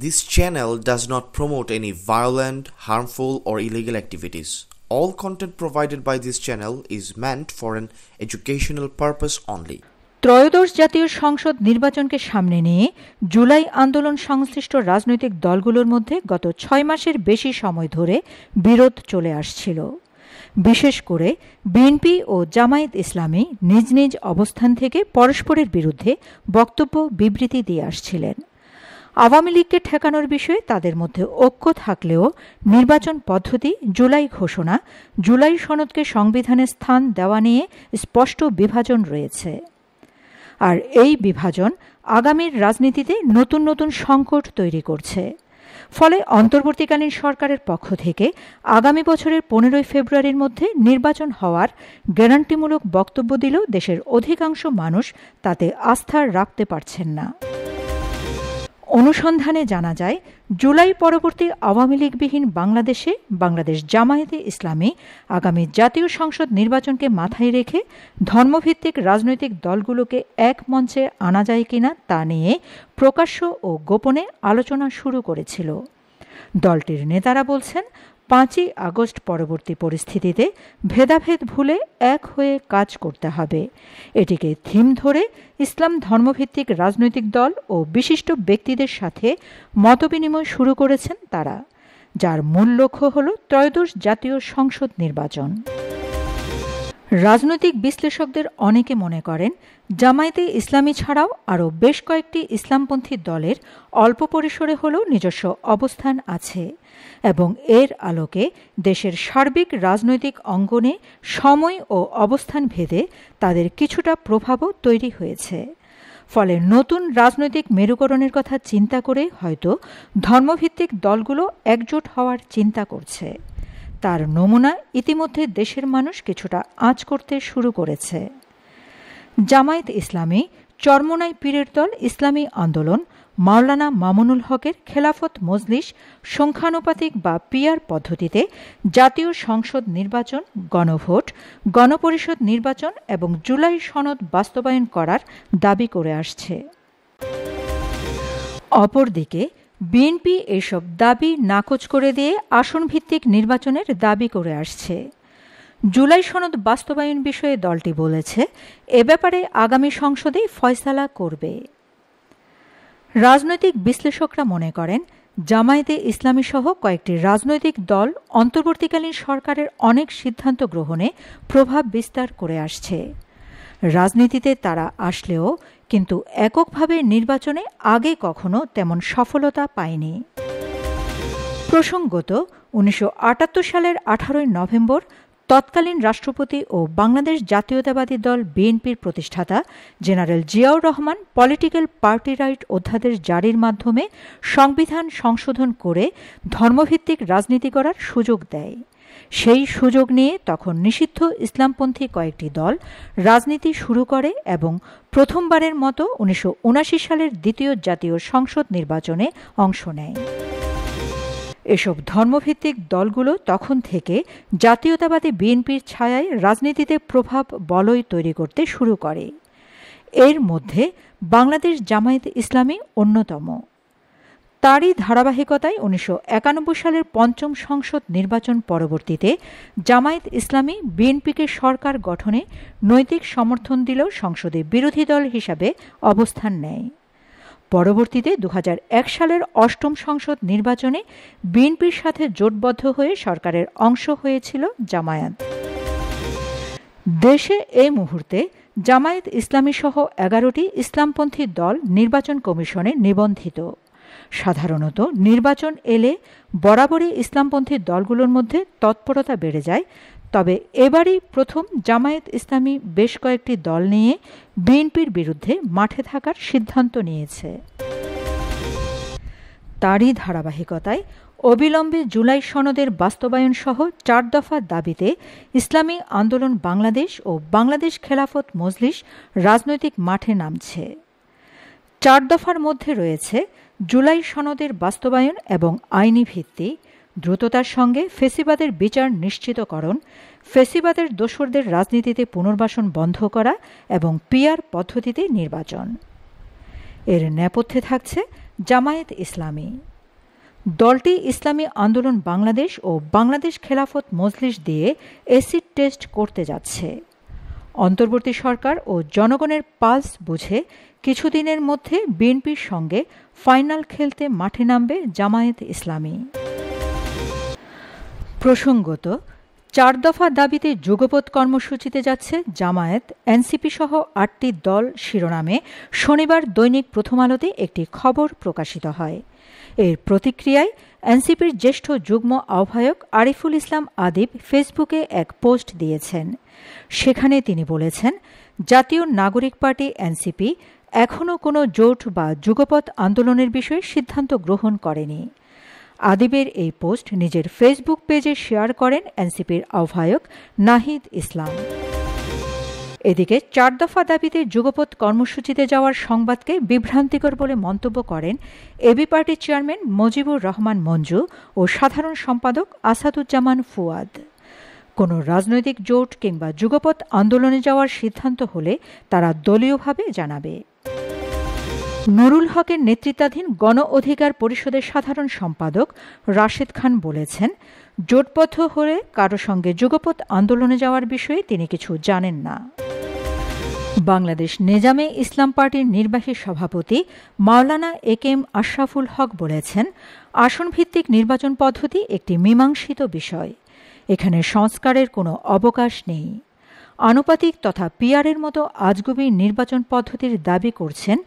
This channel does not promote any violent, harmful, or illegal activities. All content provided by this channel is meant for an educational purpose only. ত্রয়োদশ জাতীয় সংসদ নির্বাচনকে সামনে নিয়ে জুলাই আন্দোলন সংশ্লিষ্ট রাজনৈতিক দলগুলোর মধ্যে গত 6 মাসের বেশি সময় ধরে বিরোধ চলে আসছিল। বিশেষ করে বিএনপি ও জামায়াত ইসলামী নিজ নিজ অবস্থান থেকে পরস্পরের বিরুদ্ধে বক্তব্য বিবৃতি দিয়ে আসছিলেন। আওয়ামী লীগকে ঠেকানোর বিষয়ে তাদের মধ্যে ঐক্য থাকলেও নির্বাচন পদ্ধতি, জুলাই ঘোষণা, জুলাই সনদকে সংবিধানে স্থান দেওয়া নিয়ে স্পষ্ট বিভাজন রয়েছে। আর এই বিভাজন আগামীর রাজনীতিতে নতুন নতুন সংকট তৈরি করছে। ফলে অন্তর্বর্তীকালীন সরকারের পক্ষ থেকে আগামী বছরের 15 ফেব্রুয়ারির মধ্যে নির্বাচন হওয়ার গ্যারান্টিমূলক বক্তব্য দিলেও দেশের অধিকাংশ মানুষ তাতে আস্থা রাখতে পারছেন না। অনুসন্ধানে জানা যায়, জুলাই পরবর্তী আওয়ামী লীগবিহীন বাংলাদেশে বাংলাদেশ জামায়াতে ইসলামী আগামী জাতীয় সংসদ নির্বাচনকে মাথায় রেখে ধর্মভিত্তিক রাজনৈতিক দলগুলোকে এক মঞ্চে আনা যায় কিনা তা নিয়ে প্রকাশ্য ও গোপনে আলোচনা শুরু করেছিল। দলটির নেতারা বলছেন, 5ই আগস্ট পরবর্তী পরিস্থিতিতে ভেদাভেদ ভুলে এক হয়ে কাজ করতে হবে। এটিকে থিম ধরে ইসলাম ধর্মভিত্তিক রাজনৈতিক দল ও বিশিষ্ট ব্যক্তিদের সাথে মতবিনিময় শুরু করেছেন তারা, যার মূল লক্ষ্য হল ত্রয়োদশ জাতীয় সংসদ নির্বাচন। রাজনৈতিক বিশ্লেষকদের অনেকে মনে করেন, জামায়াতে ইসলামী ছাড়াও আরও বেশ কয়েকটি ইসলামপন্থী দলের অল্প পরিসরে হলেও নিজস্ব অবস্থান আছে এবং এর আলোকে দেশের সার্বিক রাজনৈতিক অঙ্গনে সময় ও অবস্থান ভেদে তাদের কিছুটা প্রভাবও তৈরি হয়েছে। ফলে নতুন রাজনৈতিক মেরুকরণের কথা চিন্তা করে হয়তো ধর্মভিত্তিক দলগুলো একজোট হওয়ার চিন্তা করছে। তার নমুনা ইতিমধ্যে দেশের মানুষ কিছুটা আঁচ করতে শুরু করেছে। জামায়াত ইসলামী, চরমোনাই পীরের দল ইসলামী আন্দোলন, মাওলানা মামুনুল হকের খেলাফত মজলিস সংখ্যানুপাতিক বা পিআর পদ্ধতিতে জাতীয় সংসদ নির্বাচন, গণভোট, গণপরিষদ নির্বাচন এবং জুলাই সনদ বাস্তবায়ন করার দাবি করে আসছে। অপরদিকে বিএনপি এসব দাবি নাকচ করে দিয়ে আসনভিত্তিক নির্বাচনের দাবি করে আসছে। জুলাই সনদ বাস্তবায়ন বিষয়ে দলটি বলেছে, এ ব্যাপারে আগামী সংসদেই ফয়সালা করবে। রাজনৈতিক বিশ্লেষকরা মনে করেন, জামায়াতে ইসলামী সহ কয়েকটি রাজনৈতিক দল অন্তর্বর্তীকালীন সরকারের অনেক সিদ্ধান্ত গ্রহণে প্রভাব বিস্তার করে আসছে। রাজনীতিতে তারা আসলেও কিন্তু এককভাবে নির্বাচনে আগে কখনো তেমন সফলতা পায়নি। প্রসঙ্গত, 1978 সালের 18 নভেম্বর তৎকালীন রাষ্ট্রপতি ও বাংলাদেশ জাতীয়তাবাদী দল বিএনপির প্রতিষ্ঠাতা general Ziaur Rahman political party right অধ্যাদেশ জারির মাধ্যমে সংবিধান সংশোধন করে ধর্মভিত্তিক রাজনীতি করার সুযোগ দেয়। সেই সুযোগ নিয়ে তখন নিষিদ্ধ ইসলামপন্থী কয়েকটি দল রাজনীতি শুরু করে এবং প্রথমবারের মতো 1979 সালের দ্বিতীয় জাতীয় সংসদ নির্বাচনে অংশ নেয়। এসব ধর্মভিত্তিক দলগুলো তখন থেকে জাতীয়তাবাদী বিএনপির ছায়ায় রাজনীতিতে প্রভাব বলয় তৈরি করতে শুরু করে। এর মধ্যে বাংলাদেশ জামায়াত ইসলামী অন্যতম। তারই ধারাবাহিকতায় 1991 সালের 5ম সংসদ নির্বাচন পরবর্তীতে জামায়াত ইসলামী বিএনপিকে সরকার গঠনে নৈতিক সমর্থন দিলেও সংসদে বিরোধী দল হিসাবে অবস্থান নেয়। পরবর্তীতে 2001 সালের 8ম সংসদ নির্বাচনে বিএনপির সাথে জোটবদ্ধ হয়ে সরকারের অংশ হয়েছিল জামায়াত। দেশে এই মুহূর্তে জামায়াত ইসলামী সহ 11টি ইসলামপন্থী দল নির্বাচন কমিশনে নিবন্ধিত। সাধারণত নির্বাচন এলে বরাবরই ইসলামপন্থী দলগুলোর মধ্যে তৎপরতা বেড়ে যায়, তবে এবারই প্রথম জামায়াত ইসলামী বেশ কয়েকটি দল নিয়ে বিএনপির বিরুদ্ধে মাঠে থাকার সিদ্ধান্ত নিয়েছে। তারই ধারাবাহিকতায় অবিলম্বে জুলাই সনদের বাস্তবায়ন সহ 4 দফা দাবিতে ইসলামী আন্দোলন বাংলাদেশ ও বাংলাদেশ খেলাফত মজলিস রাজনৈতিক মাঠে নামছে। 4 দফার মধ্যে রয়েছে জুলাই সনদের বাস্তবায়ন এবং আইনি ভিত্তি, দ্রুততার সঙ্গে ফেসিবাদের বিচার নিশ্চিতকরণ, ফেসিবাদের দোসরদের রাজনীতিতে পুনর্বাসন বন্ধ করা এবং পিআর পদ্ধতিতে নির্বাচন। এর নেপথ্যে থাকছে জামায়াত ইসলামী। দলটি ইসলামী আন্দোলন বাংলাদেশ ও বাংলাদেশ খেলাফত মজলিস দিয়ে অ্যাসিড টেস্ট করতে যাচ্ছে। অন্তর্বর্তী সরকার ও জনগণের পালস বুঝে কিছুদিনের মধ্যে বিএনপির সঙ্গে ফাইনাল খেলতে মাঠে নামবে জামায়াত ইসলামী। প্রসঙ্গত, 4 দফা দাবিতে যুগপৎ কর্মসূচিতে যাচ্ছে জামায়াত, এনসিপি সহ 8টি দল শিরোনামে শনিবার দৈনিক প্রথম আলোতে একটি খবর প্রকাশিত হয়। এর প্রতিক্রিয়ায় এনসিপির জ্যেষ্ঠ যুগ্ম আহ্বায়ক আরিফুল ইসলাম আদিব ফেসবুকে এক পোস্ট দিয়েছেন। সেখানে তিনি বলেছেন, জাতীয় নাগরিক পার্টি এনসিপি এখনও কোনো জোট বা যুগপৎ আন্দোলনের বিষয়ে সিদ্ধান্ত গ্রহণ করেনি। আদিবের এই পোস্ট নিজের ফেসবুক পেজে শেয়ার করেন এনসিপির আহ্বায়ক নাহিদ ইসলাম। এদিকে 4 দফা দাবিতে যুগপৎ কর্মসূচিতে যাওয়ার সংবাদকে বিভ্রান্তিকর বলে মন্তব্য করেন এবি পার্টির চেয়ারম্যান মুজিবুর রহমান মঞ্জু ও সাধারণ সম্পাদক আসাদুজ্জামান ফুয়াদ। কোনো রাজনৈতিক জোট কিংবা যুগপৎ আন্দোলনে যাওয়ার সিদ্ধান্ত হলে তারা দলীয়ভাবে জানাবে। নুরুল হকের নেতৃত্বাধীন গণ অধিকার পরিষদের সাধারণ সম্পাদক রাশেদ খান বলেছেন, জোটবদ্ধ হলে কারো সঙ্গে যুগপৎ আন্দোলনে যাওয়ার বিষয়ে তিনি কিছু জানেন না। বাংলাদেশ নেজামে ইসলাম পার্টির নির্বাহী সভাপতি মাওলানা একেএম আশরাফুল হক বলেছেন, আসনভিত্তিক নির্বাচন পদ্ধতি একটি মীমাংসিত বিষয়। এখানে সংস্কারের কোনো অবকাশ নেই। আনুপাতিক তথা পিআরের মতো আজগুবি নির্বাচন পদ্ধতির দাবি করছেন,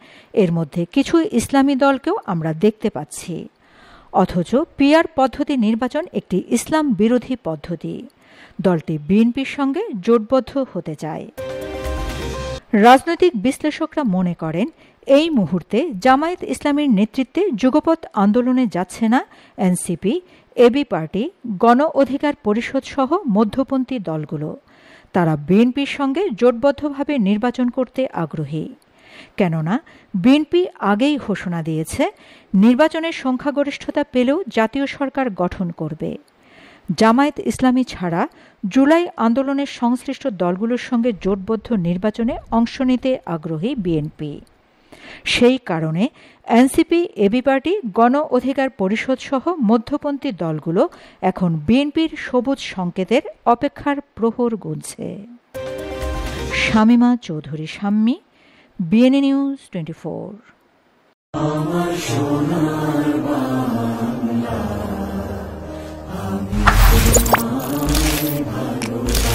এর মধ্যে কিছু ইসলামী দলকেও আমরা দেখতে পাচ্ছি। অথচ পিআর পদ্ধতি নির্বাচন একটি ইসলাম বিরোধী পদ্ধতি। দলটি বিএনপির সঙ্গে জোটবদ্ধ হতে চায়। রাজনৈতিক বিশ্লেষকরা মনে করেন, এই মুহূর্তে জামায়াত ইসলামীর নেতৃত্বে যুগপৎ আন্দোলনে যাচ্ছে না এনসিপি, এবি পার্টি, গণ অধিকার পরিষদ সহ মধ্যপন্থী দলগুলো। তারা বিএনপির সঙ্গে জোটবদ্ধভাবে নির্বাচন করতে আগ্রহী। কেননা বিএনপি আগেই ঘোষণা দিয়েছে, নির্বাচনের সংখ্যাগরিষ্ঠতা পেলেও জাতীয় সরকার গঠন করবে। জামায়াত ইসলামী ছাড়া জুলাই আন্দোলনের সংশ্লিষ্ট দলগুলোর সঙ্গে জোটবদ্ধ নির্বাচনে অংশ নিতে আগ্রহী বিএনপি। সেই কারণে এনসিপি, এবি পার্টি, গণ অধিকার পরিষদ সহ মধ্যপন্থী দলগুলো এখন বিএনপির সবুজ সংকেতের অপেক্ষার প্রহর গুনছে। Shamima Chowdhury Shammi, BNA news 24। আমার সোনার বাংলা, আমি তোমায় ভালোবাসি।